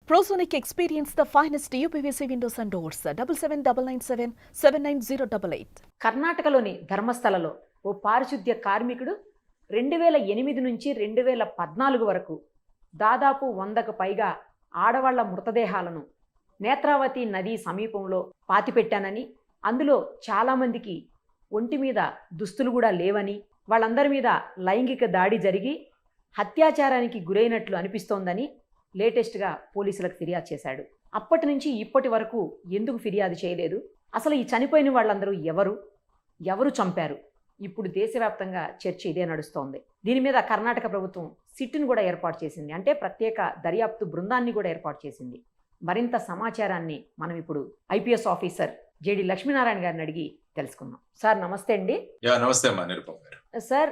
Prosonic experience the finest UPVC windows and doors. 779997 79088. కర్ణాటకలోని ధర్మస్థలలో ఓ పారిశుద్ధ్య కార్మికుడు 2008 నుంచి 2014 వరకు దాదాపు 100కు పైగా ఆడవాళ్ల మృతదేహాలను నేత్రావతి నది సమీపంలో పాతిపెట్టానని, అందులో చాలామందికి ఒంటి మీద దుస్తులు కూడా లేవని, వాళ్ళందరి మీద లైంగిక దాడి జరిగి హత్యాచారానికి గురైనట్లు అనిపిస్తోందని లేటెస్ట్గా పోలీసులకు ఫిర్యాదు చేశాడు. అప్పటి నుంచి ఇప్పటి వరకు ఎందుకు ఫిర్యాదు చేయలేదు? అసలు ఈ చనిపోయిన వాళ్ళందరూ ఎవరు చంపారు? ఇప్పుడు దేశవ్యాప్తంగా చర్చ ఇదే నడుస్తోంది. దీని మీద కర్ణాటక ప్రభుత్వం సిట్ను కూడా ఏర్పాటు చేసింది, అంటే ప్రత్యేక దర్యాప్తు బృందాన్ని కూడా ఏర్పాటు చేసింది. మరింత సమాచారాన్ని మనం ఇప్పుడు ఐపీఎస్ ఆఫీసర్ జేడి లక్ష్మీనారాయణ గారిని అడిగి తెలుసుకుందాం. సార్ నమస్తే అండి. నమస్తే అమ్మా నిరుపమ్ గారు. సార్,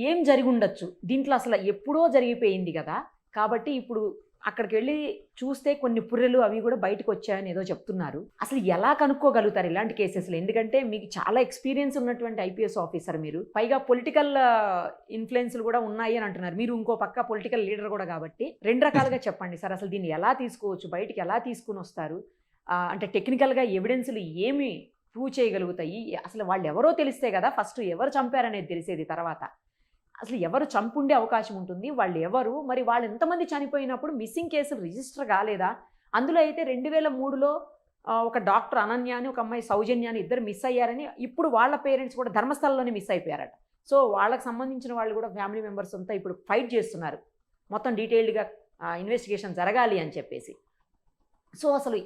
ఏం జరిగి ఉండొచ్చు? దీంట్లో అసలు ఎప్పుడో జరిగిపోయింది కదా, కాబట్టి ఇప్పుడు అక్కడికి వెళ్ళి చూస్తే కొన్ని పుర్రెలు అవి కూడా బయటకు వచ్చాయని ఏదో చెప్తున్నారు. అసలు ఎలా కనుక్కోగలుగుతారు ఇలాంటి కేసెస్లో? ఎందుకంటే మీకు చాలా ఎక్స్పీరియన్స్ ఉన్నటువంటి ఐపీఎస్ ఆఫీసర్ మీరు, పైగా పొలిటికల్ ఇన్ఫ్లుయెన్స్లు కూడా ఉన్నాయి అని అంటున్నారు. మీరు ఇంకో పక్క పొలిటికల్ లీడర్ కూడా, కాబట్టి రెండు రకాలుగా చెప్పండి సార్. అసలు దీన్ని ఎలా తీసుకోవచ్చు, బయటికి ఎలా తీసుకుని వస్తారు? అంటే టెక్నికల్గా ఎవిడెన్స్లు ఏమి ప్రూవ్ చేయగలుగుతాయి? అసలు వాళ్ళు ఎవరో తెలిస్తే కదా ఫస్ట్ ఎవరు చంపారనేది తెలిసేది. తర్వాత అసలు ఎవరు చంపుండే అవకాశం ఉంటుంది, వాళ్ళు ఎవరు, మరి వాళ్ళు ఎంతమంది చనిపోయినప్పుడు మిస్సింగ్ కేసులు రిజిస్టర్ కాలేదా? అందులో అయితే 2003లో ఒక డాక్టర్ అనన్య అని, ఒక అమ్మాయి సౌజన్య అని ఇద్దరు మిస్ అయ్యారని, ఇప్పుడు వాళ్ళ పేరెంట్స్ కూడా ధర్మస్థలంలోనే మిస్ అయిపోయారట. సో వాళ్ళకి సంబంధించిన వాళ్ళు కూడా ఫ్యామిలీ మెంబర్స్ అంతా ఇప్పుడు ఫైట్ చేస్తున్నారు, మొత్తం డీటెయిల్డ్గా ఇన్వెస్టిగేషన్ జరగాలి అని చెప్పేసి. సో అసలు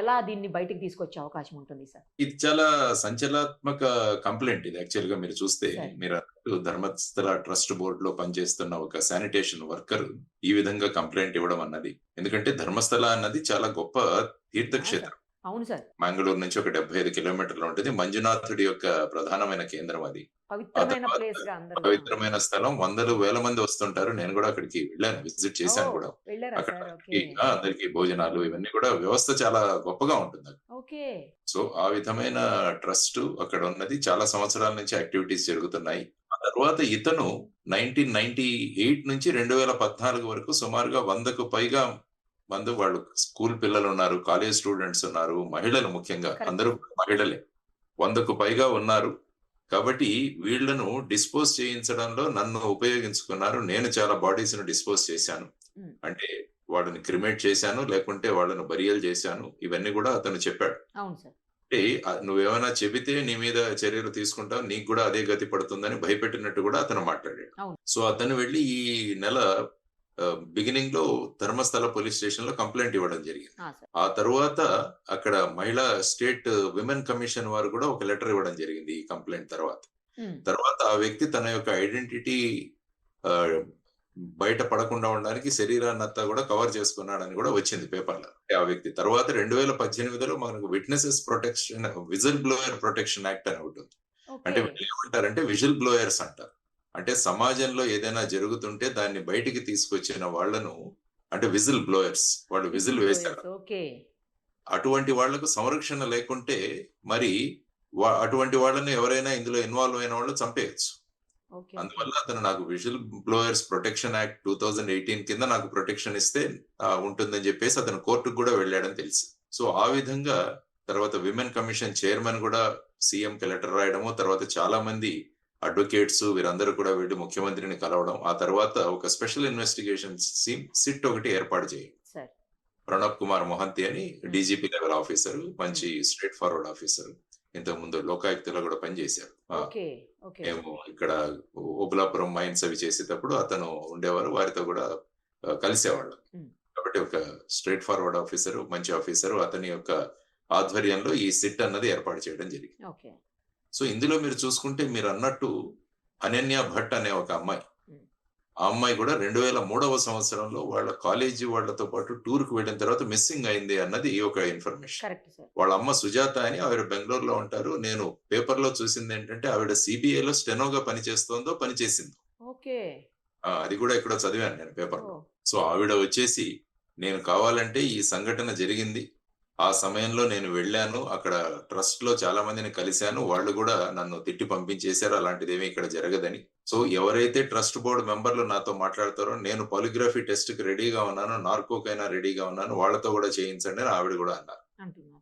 ఎలా దీన్ని బయటికి తీసుకొచ్చే అవకాశం ఉంటుంది సార్? ఇది చాలా సంచలనాత్మక కంప్లైంట్. ఇది యాక్చువల్ గా మీరు చూస్తే, మీరు ధర్మస్థల ట్రస్ట్ బోర్డు లో పనిచేస్తున్న ఒక శానిటేషన్ వర్కర్ ఈ విధంగా కంప్లైంట్ ఇవ్వడం అన్నది, ఎందుకంటే ధర్మస్థల అన్నది చాలా గొప్ప తీర్థక్షేత్రం. అవును సార్. మంగళూరు నుంచి ఒక 75 కిలోమీటర్లు ఉంటుంది. మంజునాథుడి యొక్క ప్రధానమైన కేంద్రం అది. పవిత్రమైన స్థలం. వందలు వేల మంది వస్తుంటారు. నేను కూడా అక్కడికి వెళ్ళాను, విజిట్ చేశాను కూడా. అక్కడ అందరికి భోజనాలు ఇవన్నీ కూడా వ్యవస్థ చాలా గొప్పగా ఉంటుంది. సో ఆ విధమైన ట్రస్ట్ అక్కడ ఉన్నది. చాలా సంవత్సరాల నుంచి యాక్టివిటీస్ జరుగుతున్నాయి. ఆ తర్వాత ఇతను 1998 నుంచి 2014 వరకు సుమారుగా 100కు పైగా మంది, వాళ్ళు స్కూల్ పిల్లలు ఉన్నారు, కాలేజ్ స్టూడెంట్స్ ఉన్నారు, మహిళలు ముఖ్యంగా అందరూ మహిళలే 100కు పైగా ఉన్నారు. కాబట్టి వీళ్లను డిస్పోజ్ చేయించడంలో నన్ను ఉపయోగించుకున్నారు. నేను చాలా బాడీస్ ను డిస్పోజ్ చేశాను, అంటే వాళ్ళని క్రిమేట్ చేశాను, లేకుంటే వాళ్ళను బరియల్ చేశాను. ఇవన్నీ కూడా అతను చెప్పాడు. అంటే నువ్వేమైనా చెబితే నీ మీద చర్యలు తీసుకుంటావు, నీకు కూడా అదే గతి పడుతుందని భయపెట్టినట్టు కూడా అతను మాట్లాడాడు. సో అతను వెళ్ళి ఈ నెల బిగినింగ్ లో ధర్మస్థల పోలీస్ స్టేషన్ లో కంప్లైంట్ ఇవ్వడం జరిగింది. ఆ తరువాత అక్కడ మహిళా స్టేట్ విమెన్ కమిషన్ వారు కూడా ఒక లెటర్ ఇవ్వడం జరిగింది ఈ కంప్లైంట్ తర్వాత ఆ వ్యక్తి తన యొక్క ఐడెంటిటీ బయట పడకుండా ఉండడానికి శరీరాన్నంతా కూడా కవర్ చేసుకున్నాడని కూడా వచ్చింది పేపర్లో. ఆ వ్యక్తి తర్వాత 2018లో మనకు witnesses protection, whistle blower protection act అని ఒకటి ఉంది. అంటే ఏమంటారంటే విజిల్ బ్లోయర్స్ అంటారు. అంటే సమాజంలో ఏదైనా జరుగుతుంటే దాన్ని బయటికి తీసుకొచ్చిన వాళ్లను, అంటే విజిల్ బ్లోయర్స్, వాళ్ళు విజిల్ వేశారు. అటువంటి వాళ్లకు సంరక్షణ లేకుంటే మరి అటువంటి వాళ్ళని ఎవరైనా ఇందులో ఇన్వాల్వ్ అయిన వాళ్ళు చంపేయచ్చు. అందువల్ల అతను నాకు విజిల్ బ్లోయర్స్ ప్రొటెక్షన్ యాక్ట్ 2018 కింద నాకు ప్రొటెక్షన్ ఇస్తే ఉంటుందని చెప్పేసి అతను కోర్టుకు కూడా వెళ్ళాడని తెలిసి. సో ఆ విధంగా తర్వాత విమెన్ కమిషన్ చైర్మన్ కూడా సీఎం కి లెటర్ రాయడము, తర్వాత చాలా మంది అడ్వకేట్స్ వీరందరూ కూడా వెళ్ళి ముఖ్యమంత్రిని కలవడం, ఆ తర్వాత ఒక స్పెషల్ ఇన్వెస్టిగేషన్ సిట్ ఒకటి ఏర్పాటు చేయండి. ప్రణబ్ కుమార్ మొహంతి అని డీజీపీ లెవెల్ ఆఫీసర్, మంచి స్ట్రేట్ ఫార్వర్డ్ ఆఫీసర్. ఇంతకు ముందు లోకాయుక్తలో కూడా పనిచేశారు. మేము ఇక్కడ ఓబులాపురం మైన్స్ అవి చేసేటప్పుడు అతను ఉండేవారు, వారితో కూడా కలిసేవాళ్ళం. కాబట్టి ఒక స్ట్రేట్ ఫార్వర్డ్ ఆఫీసర్, మంచి ఆఫీసర్, అతని యొక్క ఆధ్వర్యంలో ఈ సిట్ అన్నది ఏర్పాటు చేయడం జరిగింది. సో ఇందులో మీరు చూసుకుంటే, మీరు అన్నట్టు అనన్య భట్ అనే ఒక అమ్మాయి, ఆ అమ్మాయి కూడా 2003వ సంవత్సరంలో వాళ్ళ కాలేజీ వాళ్ళతో పాటు టూర్ కు వెళ్ళిన తర్వాత మిస్సింగ్ అయింది అన్నది ఒక ఇన్ఫర్మేషన్. వాళ్ళ అమ్మ సుజాత అని, ఆవిడ బెంగళూరులో ఉంటారు. నేను పేపర్ లో చూసింది ఏంటంటే ఆవిడ సిబిఐలో స్టెనోగా పనిచేసింది. అది కూడా ఇక్కడ చదివాను నేను పేపర్ లో. సో ఆవిడ వచ్చేసి, నేను కావాలంటే ఈ సంఘటన జరిగింది, ఆ సమయంలో నేను వెళ్ళాను. అక్కడ ట్రస్ట్‌లో చాలా మందిని కలిసాను. వాళ్ళు గూడా నన్ను తిట్టి పంపించేసారు. అలాంటిదేమీ ఇక్కడ జరగదని. సో, ఎవరైతే ట్రస్ట్ బోర్డ్ మెంబర్‌లు నాతో మాట్లాడతారో, నేను పాలిగ్రఫీ టెస్ట్‌కి రెడీగా ఉన్నాను. నార్కోకైనా రెడీగా ఉన్నాను. వాళ్ళతో గూడా చేయించండి అని ఆవిడ గూడా అన్నారు. అంటున్నారు.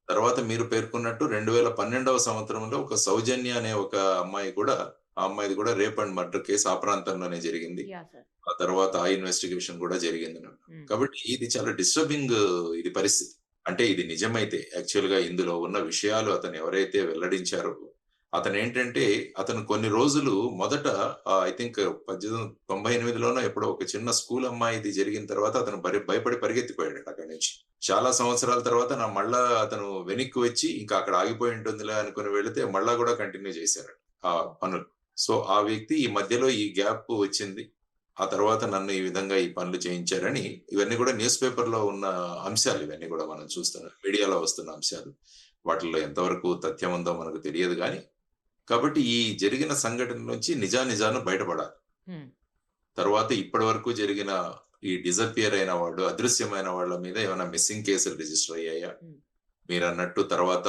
తర్వాత మీరు పేర్కొన్నట్టు 2012వ సంవత్సరంలో ఒక సౌజన్య అనే ఒక అమ్మాయి కూడా, ఆ అమ్మాయిది కూడా రేప్ అండ్ మర్డర్ కేసు ఆ ప్రాంతంలోనే జరిగింది. యాహ్! సార్. ఆ తర్వాత ఆ ఇన్వెస్టిగేషన్ కూడా జరిగింది. హ్మ్. కాబట్టి ఇది చాలా డిస్టర్బింగ్ ఇది పరిస్థితి. అంటే ఇది నిజమైతే యాక్చువల్‌గా ఇందులో ఉన్న విషయాలు అతను ఎవరైతే వెల్లడించారో, అతనేంటంటే అతను కొన్ని రోజులు మొదట ఐ థింక్ 1898లోనో ఎప్పుడో ఒక చిన్న స్కూల్ అమ్మాయిది జరిగిన తర్వాత అతను భయపడి పరిగెత్తిపోయాడట అక్కడి నుంచి. చాలా సంవత్సరాల తర్వాత మళ్ళా అతను వెనక్కి వచ్చి ఇంకా అక్కడ ఆగిపోయి ఉంటుందిలే అనుకుని వెళితే మళ్ళా కూడా కంటిన్యూ చేశారట ఆ పనులు. సో, ఆ వ్యక్తి ఈ మధ్యలో ఈ గ్యాప్ వచ్చింది. ఆ తర్వాత నన్ను ఈ విధంగా ఈ పనులు చేయించారని ఇవన్నీ కూడా న్యూస్ పేపర్‌లో ఉన్న అంశాలు ఇవన్నీ కూడా మనం చూస్తున్నాం. మీడియాలో వస్తున్న అంశాలు. వాటిల్లో ఎంతవరకు తథ్యం ఉందో మనకు తెలియదు గానీ, కాబట్టి ఈ జరిగిన సంఘటన నుంచి నిజానిజాలు బయటపడాలి. హ్మ్. తర్వాత ఇప్పటి వరకు జరిగిన ఈ డిసపియర్ అయిన వాళ్ళు, అదృశ్యమైన వాళ్ళ మీద ఏమైనా మిస్సింగ్ కేసులు రిజిస్టర్ అయ్యాయా? హ్మ్. మీరన్నట్టు తర్వాత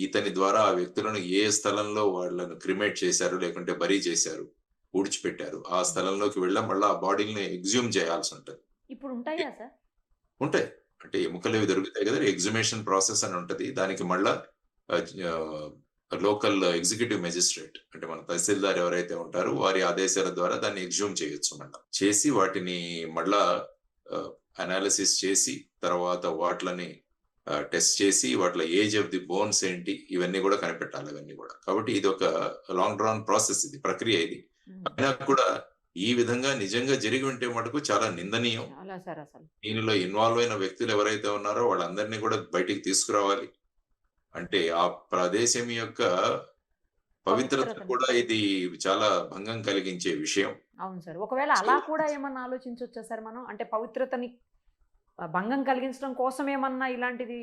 ఇతని ద్వారా ఆ వ్యక్తులను ఏ స్థలంలో వాళ్ళను క్రిమేట్ చేశారు, లేకుంటే బరీ చేశారు, పూడ్చిపెట్టారు. ఆ స్థలంలోకి మళ్ళా ఆ బాడీ‌లని ఎక్స్‌హ్యూమ్ చేయాల్సుంటది. ఇప్పుడు ఉంటాయా సార్? ఉంటాయి. అంటే ఎముకలవి దొరుకుతాయి గదా! ఎక్స్‌హుమేషన్ ప్రాసెస్ అని ఉంటది. దానికి మళ్ళా లోకల్ ఎగ్జిక్యూటివ్ మెజిస్ట్రేట్ అంటే మన తహసీల్దార్ ఎవరైతే ఉంటారో వారి ఆదేశాల ద్వారా దాన్ని ఎక్స్‌హ్యూమ్ చేయొచ్చు మళ్ళా. చేసి వాటిని మళ్ళా అనాలిసిస్ చేసి తర్వాత వాట్లని టెస్ట్ చేసి వాటిలో ఏజ్ ఆఫ్ ది బోన్స్ ఏంటి ఇవన్నీ గూడా కనిపెట్టాలి అవన్నీ గూడా. కాబట్టి ఇదొక లాంగ్ డ్రాన్ ప్రాసెస్ ఇది. ప్రక్రియ ఇది. హ్మ్. అయినా కూడా ఈ విధంగా నిజంగా జరిగి ఉంటే మటుకు చాలా నిందనీయం. చాలా సార్ అసలు. దీనిలో ఇన్వాల్వ్ అయిన వ్యక్తులు ఎవరైతే ఉన్నారో వాళ్ళందరినీ కూడా బయటికి తీసుకురావాలి. అంటే ఆ ప్రదేశం యొక్క పవిత్రత పవిత్రతని. కూడా ఇది చాలా భంగం కలిగించే విషయం. అవును సార్. ఒకవేళ అలా కూడా ఏమన్నా ఆలోచించొచ్చా సార్ మనం? అంటే పవిత్రతని భంగం కలిగించడం కోసం ఏమన్నా ఇలాంటిది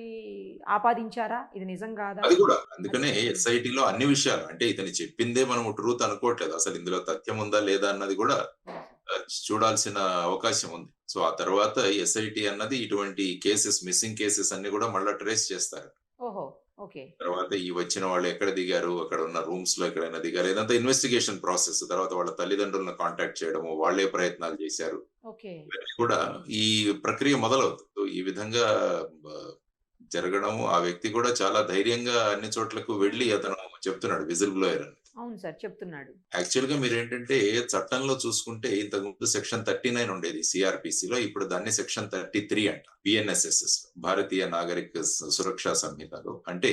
ఆపాదించారా? ఇది నిజం కాదా? అది కూడా అందుకనే అది. ఎస్ఐటీలో అన్ని విషయాలు అంటే ఇతను చెప్పిందే మనం ట్రూత్ అనుకోవట్లేదు. అసలు ఇందులో తథ్యం ఉందా లేదా అన్నది కూడా చూడాల్సిన అవకాశం ఉంది. సో ఆ తర్వాత ఎస్ఐటీ అన్నది ఇటువంటి కేసెస్ మిస్సింగ్ కేసెస్ అన్ని కూడా మళ్ళా ట్రేస్ చేస్తారు. ఓహో! ఓకే. తర్వాత ఈ వచ్చిన వాళ్ళు ఎక్కడ దిగారు, అక్కడ ఉన్న రూమ్స్ లో ఎక్కడైనా దిగారు, ఇదంతా ఇన్వెస్టిగేషన్ ప్రాసెస్. తర్వాత వాళ్ళ తల్లిదండ్రులను కాంటాక్ట్ చేయడము, వాళ్ళే ప్రయత్నాలు చేశారు. ఓకే. ఇవన్నీ కూడా ఈ ప్రక్రియ మొదలవుతుంది. సో, ఈ విధంగా జరగడము ఆ వ్యక్తి కూడా చాలా ధైర్యంగా అన్ని చోట్లకు వెళ్లి అతను చెప్తున్నాడు విజిల్ బ్లోయర్ అని. అవును సార్. చెప్తున్నాడు. యాక్చువల్‌గా మీరేంటంటే చట్టంలో చూసుకుంటే ఇంతకుముందు సెక్షన్ 39 ఉండేది సీఆర్‌పీసీలో. ఇప్పుడు దాన్ని సెక్షన్ 33 అంట. బిఎన్ఎస్ఎస్ఎస్ భారతీయ నాగరిక సురక్షా సంహితలో. అంటే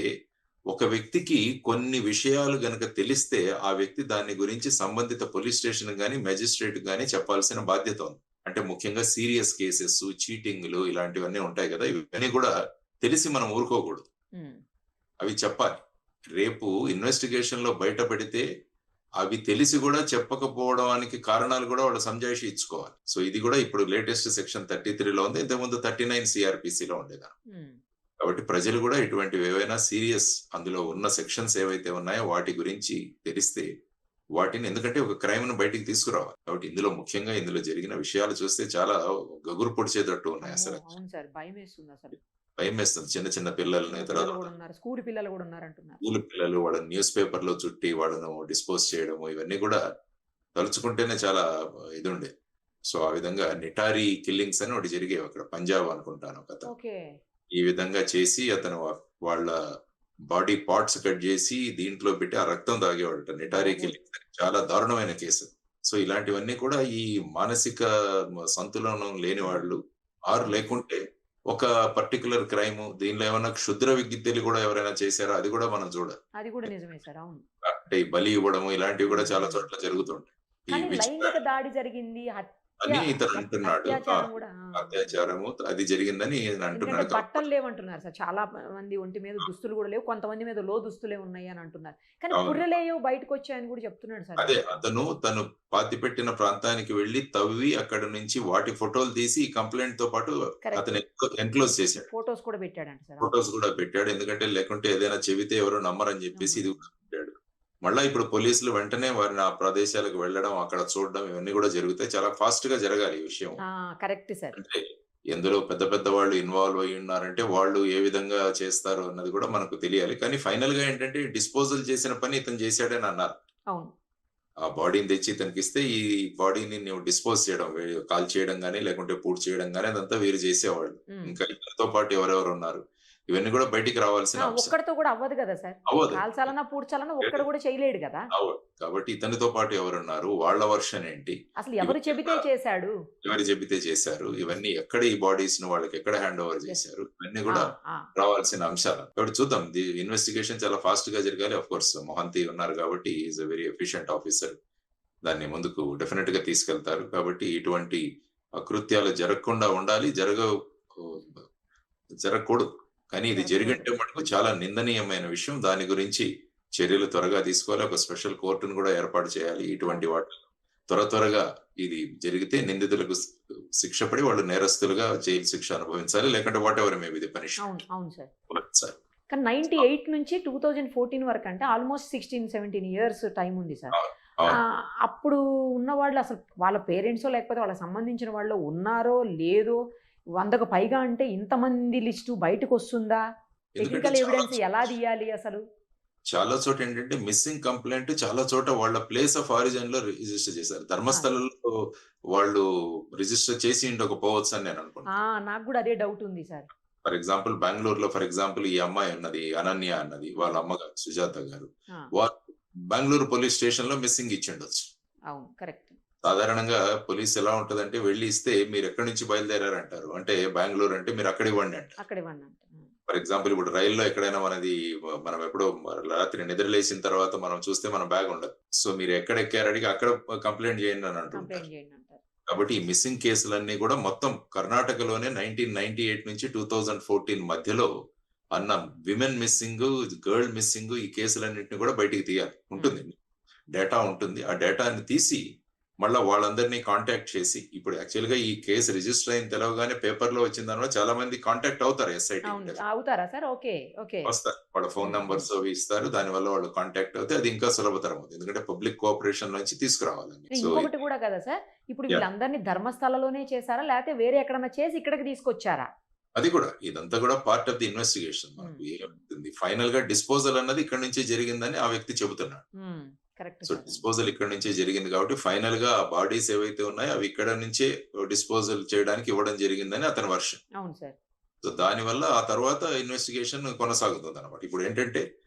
ఒక వ్యక్తికి కొన్ని విషయాలు గనక తెలిస్తే ఆ వ్యక్తి దాని గురించి సంబంధిత పోలీస్ స్టేషన్ గాని, మెజిస్ట్రేట్ గాని చెప్పాల్సిన బాధ్యత ఉంది. అంటే ముఖ్యంగా సీరియస్ కేసెస్, చీటింగ్‌లు ఇలాంటివన్నీ ఉంటాయి కదా! ఇవన్నీ కూడా తెలిసి మనం ఊరుకోకూడదు. హ్మ్. అవి చెప్పాలి. రేపు ఇన్వెస్టిగేషన్‌లో బయటపడితే అవి తెలిసి గూడా చెప్పకపోవడానికి కారణాలు గూడా వాళ్ళు సంజాయిషీ ఇచ్చుకోవాలి. సో, ఇది గూడా ఇప్పుడు లేటెస్ట్ సెక్షన్ 33లో ఉంది. ఇంతకుముందు 39 సీఆర్‌పీసీలో ఉండేది. హ్మ్. కాబట్టి ప్రజలు గూడా ఇటువంటివి ఏవైనా సీరియస్ అందులో ఉన్న సెక్షన్స్ ఏవైతే ఉన్నాయో వాటి గురించి తెలిస్తే వాటిని ఎందుకంటే ఒక క్రైమ్‌ని బయటికి తీసుకురావాలి. కాబట్టి ఇందులో జరిగిన విషయాలు చూస్తే చాలా గగురు పొడిచేటట్టు ఉన్నాయి అమ్మో! అసలు. అవును సార్. భయమేస్తుందసలు. భయమేస్తుంది. చిన్న చిన్న పిల్లల్ని చిన్న తర్వాత పిల్లలు గూడా ఉన్నారు. స్కూల్ పిల్లలు గూడా ఉన్నారంటున్నారు. స్కూలు పిల్లలు వాళ్ళని న్యూస్ పేపర్‌లో చుట్టి వాళ్ళను డిస్పోజ్ చేయడము ఇవన్నీ గూడా తలుచుకుంటేనే చాలా ఇదుండేది. సో, ఆ విధంగా నిటారీ కిల్లింగ్స్ అని ఒకటి జరిగేవి అక్కడ పంజాబ్ అనుకుంటాను ఒకతను. ఓకే. ఈ విధంగా చేసి అతను వాళ్ళ బాడీ పార్ట్స్ కట్ జేసి దీంట్లో పెట్టి ఆ రక్తం తాగేవాడట. నిటారీ బాబోయ్! కిల్లింగ్స్ అని చాలా దారుణమైన కేసు. సో, ఇలాంటివన్నీ కూడా ఈ మానసిక సంతులనం లేని వాళ్ళు లేకుంటే ఒక పర్టిక్యులర్ క్రైమ్ దీనిలో ఏమన్నా క్షుద్ర విద్యలు కూడా ఎవరైనా చేశారా అది కూడా మనం చూడాలి. అది గూడా నిజమే సార్. అవును. అంటే ఈ బలి ఇవ్వడము ఇలాంటివి కూడా చాలా హ్మ్. చోట్ల జరుగుతుంటాయి. ఈ కానీ విచ్ లైంగిక దాడి జరిగింది. అని ఇతను అంటున్నాడు. అత్యాచారం గూడా. అత్యాచారము అది జరిగిందని ఎందుకంటే అంటున్నాడు. బట్టలు లేవంటున్నారు సార్. చాలా మంది ఒంటి మీద దుస్తులు గూడా లేవు. కొంతమంది మీద లోదుస్తులే ఉన్నాయి అని అంటున్నారు. కానీ అవును. పుర్రెలేయో బయటకొచ్చాయని గూడా చెప్తున్నాడు సార్. అదే తను పాతిపెట్టిన ప్రాంతానికి వెళ్లి తవ్వి అక్కడ నుంచి వాటి ఫోటోలు తీసి ఈ కంప్లెయింట్ తో పాటు కరెక్ట్. అతను ఎన్క్లోజ్ చేశాడు. ఫోటోస్ కూడా పెట్టాడంట సార్. ఫోటోస్ కూడా పెట్టాడు. ఎందుకంటే లేకుంటే ఏదైనా చెబితే ఎవరు నమ్మరని చెప్పేసి ఇది కూడా పెట్టాడు. మళ్ళా ఇప్పుడు పోలీసులు వెంటనే వారిని ఆ ప్రదేశాలకు వెళ్ళడం, అక్కడ చూడడం ఇవన్నీ కూడా జరుగుతాయి. చాలా ఫాస్ట్ గా జరగాలి ఈ విషయం. Correct sir. అంటే ఎందులో పెద్ద పెద్ద వాళ్ళు ఇన్వాల్వ్ అయ్యి ఉన్నారంటే వాళ్ళు ఏ విధంగా చేస్తారు అన్నది కూడా మనకు తెలియాలి. కానీ ఫైనల్ గా ఏంటంటే డిస్పోజల్ చేసిన పని ఇతను చేశాడని అన్నారు. అవును. ఆ బాడీని తెచ్చి ఇతనికిస్తే ఈ బాడీని నువ్వు డిస్పోజ్ చేయడం, కాల్ చేయడం గానీ, లేకుంటే పూడ్చి చేయడం గానీ అదంతా వీరు చేసేవాళ్ళు. ఉమ్. ఇంకా ఇతనితో పాటు ఎవరెవరు ఉన్నారు ఇవన్నీ కూడా బయటికి రావాల్సిన అంశం. ఒక్కడితో కూడా అవ్వదు కదా సార్. అవ్వదు. కాల్చాలన్నా పూడ్చాలన్నా ఒక్కడు కూడా చేయలేడు కదా. అవ్వదు. కాబట్టి ఇతనితో పాటు ఎవరున్నారు, వాళ్ళ వర్షన్ ఏంటి, అసలు ఎవరు చెబితే చేశాడు. ఎవరు చెబితే చేశారు, ఇవన్నీ ఎక్కడ ఈ బాడీస్ ను వాళ్ళకి ఎక్కడ హ్యాండ్ ఓవర్ చేశారు, ఇవన్నీ కూడా రావాల్సిన అంశాలు. కాబట్టి చూద్దాం, ది ఇన్వెస్టిగేషన్ చాలా ఫాస్ట్ గా జరగాలి. ఆఫ్ కోర్స్ మొహంతి ఉన్నారు కాబట్టి is a very efficient officer, దాన్ని ముందుకు డెఫినెట్ గా తీసుకెళ్తారు. కాబట్టి ఇటువంటి అకృత్యాలు జరగకుండా ఉండాలి, జరగకూడదు. కానీ ఇది జరిగింటే మటుకు చాలా నిందనీయమైన విషయం. దాని గురించి చర్యలు త్వరగా తీసుకోవాలి. ఒక స్పెషల్ కోర్టును కూడా ఏర్పాటు చేయాలి. ఇటువంటి వాటి త్వరగా ఇది జరిగితే నిందితులకు శిక్ష పడి వాళ్ళు నేరస్తులుగా జైలు శిక్ష అనుభవించాలి. లేకుంటే what ever may be the punishment. అవును సార్. కానీ 98 నుంచి 2014 వరకు అంటే ఆల్మోస్ట్ 16-17 ఇయర్స్ టైం ఉంది సార్. అప్పుడు ఉన్న వాళ్ళు అసలు వాళ్ళ పేరెంట్సో లేకపోతే వాళ్ళకి సంబంధించిన వాళ్ళు ఉన్నారో లేదో, 100కు పైగా అంటే ఇంతమంది లిస్టు బయటకు వస్తుందా? టెక్నికల్ ఎవిడెన్స్ ఎలా తీయాలి అసలు? చాలా చోట ఏంటంటే మిస్సింగ్ కంప్లైంట్ చాలా చోట వాళ్ళ ప్లేస్ ఆఫ్ ఆరిజిన్ లో రిజిస్టర్ చేశారు. ధర్మస్థలంలో వాళ్ళు రిజిస్టర్ చేసి ఉండకపోవచ్చు అని నేను అనుకుంటున్నాను. నాకు కూడా అదే డౌట్ ఉంది సార్. ఫర్ ఎగ్జాంపుల్ బెంగళూరులో ఈ అమ్మాయి ఉన్నది, అనన్య అన్నది, వాళ్ళ అమ్మగారు సుజాత గారు, వాళ్ళు బెంగళూరు పోలీస్ స్టేషన్ లో మిస్సింగ్ ఇచ్చిండొచ్చు. అవును, కరెక్ట్. సాధారణంగా పోలీస్ ఎలా ఉంటదంటే వెళ్ళి ఇస్తే మీరు ఎక్కడి నుంచి బయలుదేరారంటారు, అంటే బెంగళూరు అంటే మీరు అక్కడ ఇవ్వండి అంటారు. ఫర్ ఎగ్జాంపుల్ ఇప్పుడు రైల్లో ఎక్కడైనా మనం ఎప్పుడో రాత్రి నిద్రలేసిన తర్వాత మనం చూస్తే మన బ్యాగ్ ఉండదు. సో మీరు ఎక్కడ ఎక్కారడిగి అక్కడ కంప్లైంట్ చేయండి అని అంటుంటారు. కాబట్టి ఈ మిస్సింగ్ కేసులన్నీ కూడా మొత్తం కర్ణాటకలోనే 1998 నుంచి 2014 మధ్యలో అన్న విమెన్ మిస్సింగ్, గర్ల్ మిస్సింగ్, ఈ కేసులన్నింటినీ కూడా బయటికి తీయాలి. ఉంటుంది, డేటా ఉంటుంది. ఆ డేటాని తీసి మళ్ళీ వాళ్ళందరినీ కాంటాక్ట్ చేసి, ఇప్పుడు యాక్చువల్ గా ఈ కేసు రిజిస్టర్ అయిన తెలవగానే పేపర్ లో వచ్చిన దానివల్ల చాలా మంది కాంటాక్ట్ అవుతారు. ఎస్ఐటి వస్తారు, వాళ్ళ ఫోన్ నంబర్స్ ఇస్తారు. దాని వల్ల వాళ్ళు కాంటాక్ట్ అవుతే అది ఇంకా సులభతరం అవుతుంది, ఎందుకంటే పబ్లిక్ కోఆపరేషన్ నుంచి తీసుకురావాలని. ఇంకొకటి కూడా కదా సార్, ఇప్పుడు వీళ్ళందరినీ ధర్మస్థలలోనే చేశారా లేకపోతే వేరే ఎక్కడన్నా చేసి ఇక్కడికి తీసుకొచ్చారా? అది కూడా, ఇదంతా కూడా పార్ట్ ఆఫ్ ది ఇన్వెస్టిగేషన్. మనకు ఏమవుతుంది, ఫైనల్ గా డిస్పోజల్ అన్నది ఇక్కడ నుంచే జరిగిందని ఆ వ్యక్తి చెబుతున్నాడు. సో డిస్పోజల్ ఇక్కడ నుంచే జరిగింది కాబట్టి ఫైనల్ గా ఆ బాడీస్ ఏవైతే ఉన్నాయో అవి ఇక్కడ నుంచే డిస్పోజల్ చేయడానికి ఇవ్వడం జరిగిందని అతని వర్షన్. సో దాని వల్ల ఆ తర్వాత ఇన్వెస్టిగేషన్ కొనసాగుతుంది అనమాట. ఇప్పుడు ఏంటంటే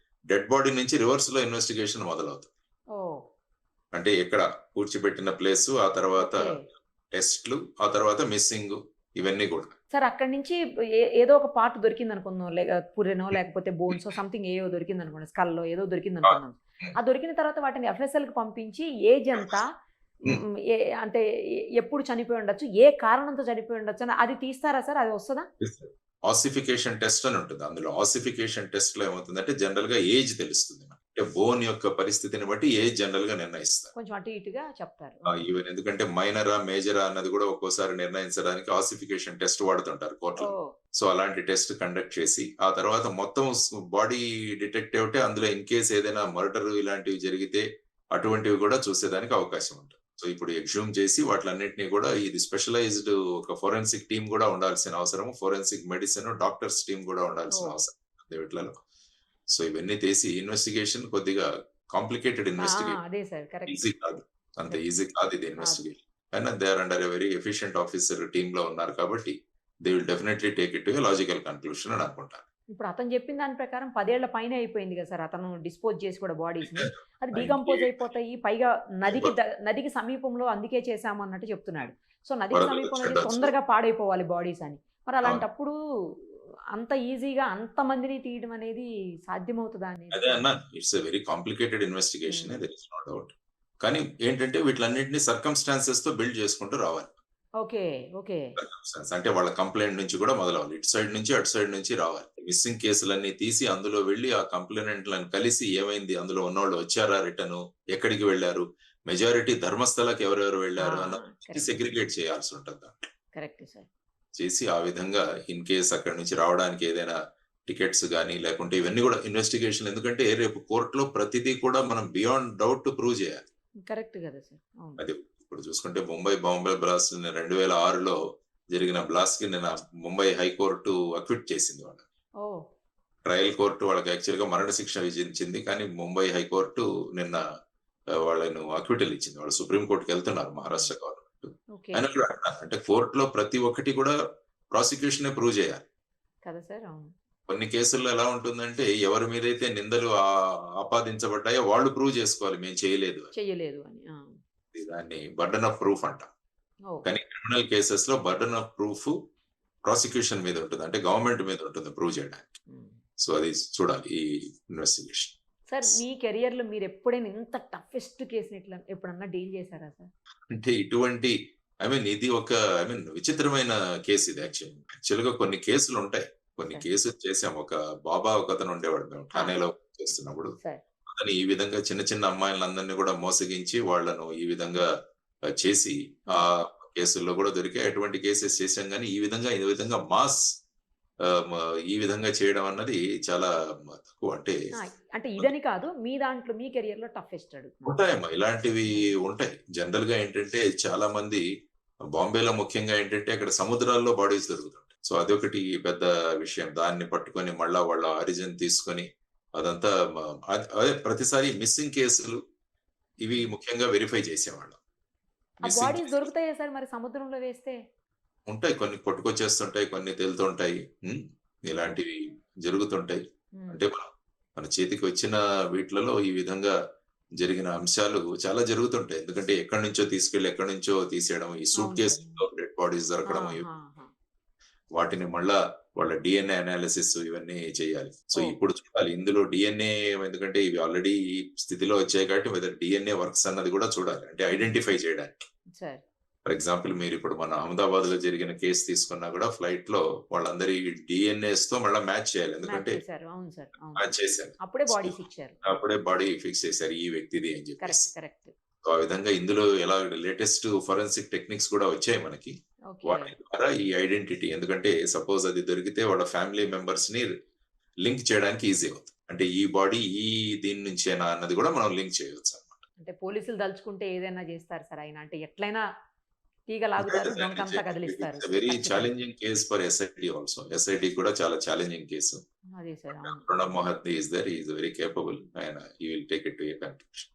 డెడ్ బాడీ నుంచి రివర్స్ లో ఇన్వెస్టిగేషన్ మొదలవుతుంది. అంటే ఎక్కడ పూడ్చిపెట్టిన ప్లేస్, ఆ తర్వాత టెస్ట్లు, ఆ తర్వాత మిస్సింగ్, ఇవన్నీ కూడా. సార్ అక్కడి నుంచి ఏదో ఒక పార్ట్ దొరికింది అనుకుందాం, పురెనో లేకపోతే బోన్స్ సంథింగ్ ఏదో దొరికింది అనుకోండి, స్కల్లో ఏదో దొరికింది అనుకుందాం. ఆ దొరికిన తర్వాత వాటిని FSL కి పంపించి ఏజ్ ఎంత, అంటే ఎప్పుడు చనిపోయి ఉండొచ్చు, ఏ కారణంతో చనిపోయి ఉండొచ్చు అని అది తీస్తారా సార్? అది వస్తుందా? ఆసిఫికేషన్ టెస్ట్ అని ఉంటుంది. అందులో ఆసిఫికేషన్ టెస్ట్ లో ఏమవుతుందంటే జనరల్ గా ఏజ్ తెలుస్తుంది. అంటే బోన్ యొక్క పరిస్థితిని బట్టి ఏజ్ జనరల్ గా నిర్ణయిస్తారు. కొంచెం అటు ఇటుగా చెప్తారు. ఈవెన్ ఎందుకంటే మైనరా మేజరా అన్నది కూడా ఒక్కోసారి నిర్ణయించడానికి ఆసిఫికేషన్ టెస్ట్ వాడుతుంటారు కోర్టులో. సో అలాంటి టెస్ట్ కండక్ట్ చేసి ఆ తర్వాత మొత్తం బాడీ డిటెక్ట్ అవుతే అందులో ఇన్ కేస్ ఏదైనా మర్డర్ ఇలాంటివి జరిగితే అటువంటివి కూడా చూసేదానికి అవకాశం ఉంటుంది. సో ఇప్పుడు ఎగ్జూమ్ చేసి వాటిలన్నింటినీ కూడా ఇది స్పెషలైజ్డ్ ఒక ఫోరెన్సిక్ టీమ్ కూడా ఉండాల్సిన అవసరం, ఫోరెన్సిక్ మెడిసిన్ డాక్టర్స్ టీమ్ కూడా ఉండాల్సిన అవసరం వీటిలలో. సో ఇవన్నీ తీసి ఇన్వెస్టిగేషన్ కొద్దిగా కాంప్లికేటెడ్ ఇన్వెస్టిగేషన్, ఈజీ కాదు, అంత ఈజీ కాదు ఇది ఇన్వెస్టిగేషన్. కానీ they are under a very efficient officer team లో ఉన్నారు కాబట్టి they will definitely take it to a logical conclusion అని అనుకుంటాను. ఇప్పుడు అతను చెప్పిన దాని ప్రకారం 10 ఏళ్ల పైన అయిపోయింది కదా సార్ అతను డిస్పోజ్ చేసి కూడా బాడీస్ ని, అది డీకంపోజ్ అయిపోతాయి, పైగా నదికి సమీపంలో అందుకే చేశాము అన్నట్టు చెప్తున్నాడు. సో నదికి సమీపంలో తొందరగా పాడైపోవాలి బాడీస్ అని, మరి అలాంటప్పుడు అంత ఈజీగా అంత మందిని తీయడం అనేది సాధ్యమవుతుందా అనేది? అదే అన్నా, it's a very complicated investigation, there is no doubt. కానీ ఏంటంటే వీటిలన్నింటినీ సర్కమ్స్టాన్సెస్ తో బిల్డ్ చేసుకుంటూ రావాలి. అంటే వాళ్ళ కంప్లైంట్ నుంచి కూడా మొదలవాలి, ఇటు సైడ్ నుంచి అటు సైడ్ నుంచి రావాలి. మిస్సింగ్ కేసులన్నీ తీసి అందులో వెళ్లి ఆ కంప్లైంట్లను కలిసి ఏమైంది, అందులో ఉన్నవాళ్ళు వచ్చారా, రిటర్న్ ఎక్కడికి వెళ్లారు, మెజారిటీ ధర్మస్థలకి ఎవరెవరు వెళ్లారు అన్నది సెగ్రిగేట్ చేయాల్సి ఉంటుంది. Correct sir. చేసి ఆ విధంగా ఇన్ కేస్ అక్కడి నుంచి రావడానికి ఏదైనా టికెట్స్ కానీ లేకుంటే ఇవన్నీ కూడా ఇన్వెస్టిగేషన్, ఎందుకంటే రేపు కోర్టులో ప్రతిదీ కూడా మనం బియాండ్ డౌట్ ప్రూవ్ చేయాలి. కరెక్ట్ కదా సార్. అది ఇప్పుడు చూసుకుంటే ముంబై బాంబే బ్లాస్ట్ 2006లో జరిగిన బ్లాస్ట్ కి నిన్న ముంబై హైకోర్టు అక్విట్ చేసింది వాళ్ళు. ఓ ట్రయల్ కోర్టు వాళ్ళకి యాక్చువల్ గా మరణశిక్ష విధించింది, కానీ ముంబై హైకోర్టు నిన్న వాళ్ళను అక్విటల్ ఇచ్చింది. వాళ్ళు సుప్రీం కోర్టుకి వెళ్తున్నారు మహారాష్ట్ర గవర్నమెంట్. ఓకే ఆయన కూడా అంటున్నారు, అంటే కోర్టులో ప్రతి ఒక్కటి కూడా ప్రాసిక్యూషన్ ప్రూవ్ చేయాలి. కదా సార్. అవును. కొన్ని కేసుల్లో ఎలా ఉంటుందంటే ఎవరి మీదైతే నిందలు ఆపాదించబడ్డాయో వాళ్ళు ప్రూవ్ చేసుకోవాలి మేము చేయలేదు అని. చెయ్యలేదు అని. దాన్ని బర్డన్ ఆఫ్ ప్రూఫ్ అంట. ఓ కానీ క్రిమినల్ కేసెస్ లో బర్డన్ ఆఫ్ ప్రూఫ్ ప్రాసిక్యూషన్ మీద ఉంటుంది, అంటే గవర్నమెంట్ మీద ఉంటుంది ప్రూవ్ చేయడానికి. సో అది చూడాలి ఈ ఇన్వెస్టిగేషన్. సార్ మీ కెరియర్ లో మీరు ఎప్పుడైనా ఇంత టఫెస్ట్ కేసుని ఇట్లా ఎప్పుడన్నా డీల్ చేశారా సార్? అంటే ఇటువంటి ఇది ఒక విచిత్రమైన కేసు ఇది. యాక్చువల్ గా కొన్ని కేసులు ఉంటాయి, కొన్ని Sir. కేసులు చేసాం. ఒక బాబా ఒక అతను ఉండేవాడు మేము ఠానేలో చేస్తున్నప్పుడు. సార్ అతను ఈ విధంగా చిన్న చిన్న అమ్మాయిలందరినీ కూడా మోసగించి వాళ్ళను ఈ విధంగా చేసి ఆ కేసుల్లో కూడా దొరికాయి. అటువంటి కేసెస్ చేశాం, కానీ ఈ విధంగా మాస్ ఈ విధంగా చేయడం అన్నది చాలా తక్కువ. అంటే ఇదని కాదు, మీ దాంట్లో మీ కెరియర్ లో టఫెస్ట్ అడుగు ఉంటాయమ్మా, ఇలాంటివి ఉంటాయి. జనరల్ గా ఏంటంటే చాలా మంది బాంబేలో ముఖ్యంగా ఏంటంటే అక్కడ సముద్రాల్లో బాడీస్ దొరుకుతుంటాయి. సో అదొకటి పెద్ద విషయం. దాన్ని పట్టుకొని మళ్ళా వాళ్ళ ఆరిజిన్ తీసుకొని అదంతా అదే ప్రతిసారి మిస్సింగ్ కేసులు ఇవి ముఖ్యంగా వెరిఫై చేసేవాళ్ళం. ఆ బాడీస్ దొరుకుతాయా సార్ మరి సముద్రంలో వేస్తే? ఉంటాయి, కొన్ని కొట్టుకొచ్చేస్తుంటాయి, కొన్ని తేలుతుంటాయి. ఇలాంటివి జరుగుతుంటాయి. అంటే మన చేతికి వచ్చిన వీటిలలో ఈ విధంగా జరిగిన అంశాలు చాలా జరుగుతుంటాయి. ఎందుకంటే ఎక్కడి నుంచో తీసుకెళ్లి ఎక్కడి నుంచో తీసేయడం, ఈ సూట్ కేసులో డెడ్ బాడీస్ దొరకడం, వాటిని మళ్ళా వాళ్ళ డిఎన్ఏ అనాలిసిస్ ఇవన్నీ చేయాలి. సో ఇప్పుడు చూడాలి ఇందులో డిఎన్ఏ, ఎందుకంటే ఇవి ఆల్రెడీ ఈ స్థితిలో వచ్చాయి కాబట్టి వెదర్ డిఎన్ఏ వర్క్స్ అన్నది కూడా చూడాలి, అంటే ఐడెంటిఫై చేయడానికి. ఫర్ ఎగ్జాంపుల్ మీరు ఇప్పుడు మన అహ్మదాబాద్ లో జరిగిన కేసు తీసుకున్నా కూడా ఫ్లైట్ లో వాళ్ళందరి డిఎన్ఏస్ తో మళ్ళీ మ్యాచ్ చేయాలి, ఎందుకంటే మ్యాచ్ చేశారు, అప్పుడే బాడీ ఫిక్స్ చేశారు ఈ వ్యక్తిది అని చెప్పేసి. ఆ విధంగా ఇందులో ఎలా లేటెస్ట్ ఫోరెన్సిక్ టెక్నిక్స్ కూడా వచ్చాయి మనకి. వాటి ద్వారా ఈ ఐడెంటిటీ, ఎందుకంటే సపోజ్ అది దొరికితే వాళ్ళ ఫ్యామిలీ మెంబర్స్ ని లింక్ చేయడానికి ఈజీ అవుతుంది. అంటే ఈ బాడీ ఈ దీని నుంచేనా అన్నది కూడా మనం లింక్ చేయవచ్చు అన్నమాట. అంటే పోలీసులు దలుచుకుంటే ఏదైనా చేస్తారు సార్ ఆయన, అంటే ఎట్లైనా తీగ లాగుతారు, దొంగకంతా కదిలిస్తారు. Very challenging case for SIT also. SIT కూడా చాలా ఛాలెంజింగ్ కేసు. అదే sir. Pranab Mohanty is there, he is very capable, ఆయన he will take it to a conclusion.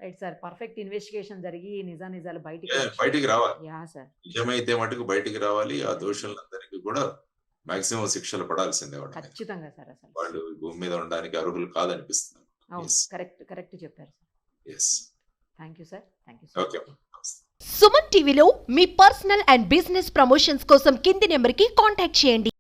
Right sir, perfect investigation జరిగి నిజాలు బయటికి రావాలి. యా సార్, నిజమైతే మటుకు బయటికి రావాలి. ఆ దోషులందరికీ కూడా మాక్సిమం శిక్షలు పడాల్సిందే. వాళ్ళు ఖచ్చితంగా సార్, అసలు వాళ్ళు భూమి మీద ఉండడానికి అర్హులు కాదనిపిస్తుంది. కరెక్ట్ చెప్పారు sir. Yes, thank you sir. Okay. Suman టీవీలో మీ పర్సనల్ అండ్ బిజినెస్ ప్రమోషన్స్ కోసం కింది నెంబర్కి కాంటాక్ట్ చేయండి.